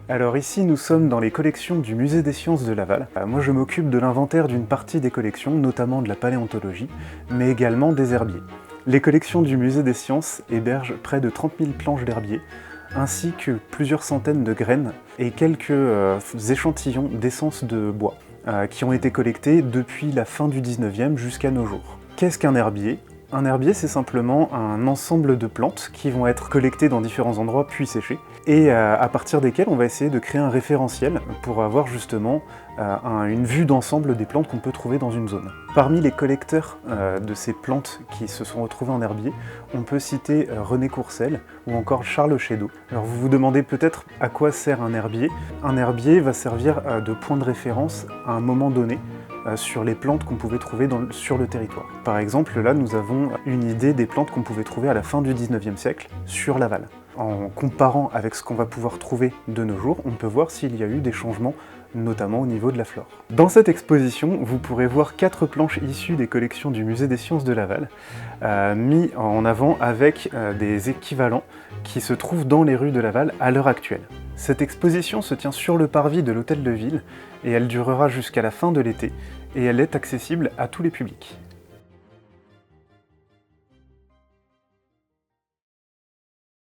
Alors ici nous sommes dans les collections du Musée des Sciences de Laval. Moi je m'occupe de l'inventaire d'une partie des collections, notamment de la paléontologie, mais également des herbiers. Les collections du Musée des Sciences hébergent près de 30 000 planches d'herbiers, ainsi que plusieurs centaines de graines et quelques échantillons d'essence de bois, qui ont été collectés depuis la fin du 19e jusqu'à nos jours. Qu'est-ce qu'un herbier ? Un herbier, c'est simplement un ensemble de plantes qui vont être collectées dans différents endroits puis séchées, et à partir desquelles on va essayer de créer un référentiel pour avoir justement une vue d'ensemble des plantes qu'on peut trouver dans une zone. Parmi les collecteurs de ces plantes qui se sont retrouvées en herbier, on peut citer René Courcelles ou encore Charles Chédeau. Alors vous vous demandez peut-être à quoi sert un herbier. Un herbier va servir de point de référence à un moment donné sur les plantes qu'on pouvait trouver sur le territoire. Par exemple, là, nous avons une idée des plantes qu'on pouvait trouver à la fin du 19e siècle sur Laval. En comparant avec ce qu'on va pouvoir trouver de nos jours, on peut voir s'il y a eu des changements, notamment au niveau de la flore. Dans cette exposition, vous pourrez voir 4 planches issues des collections du Musée des Sciences de Laval, mis en avant avec des équivalents qui se trouvent dans les rues de Laval à l'heure actuelle. Cette exposition se tient sur le parvis de l'Hôtel de Ville et elle durera jusqu'à la fin de l'été et elle est accessible à tous les publics.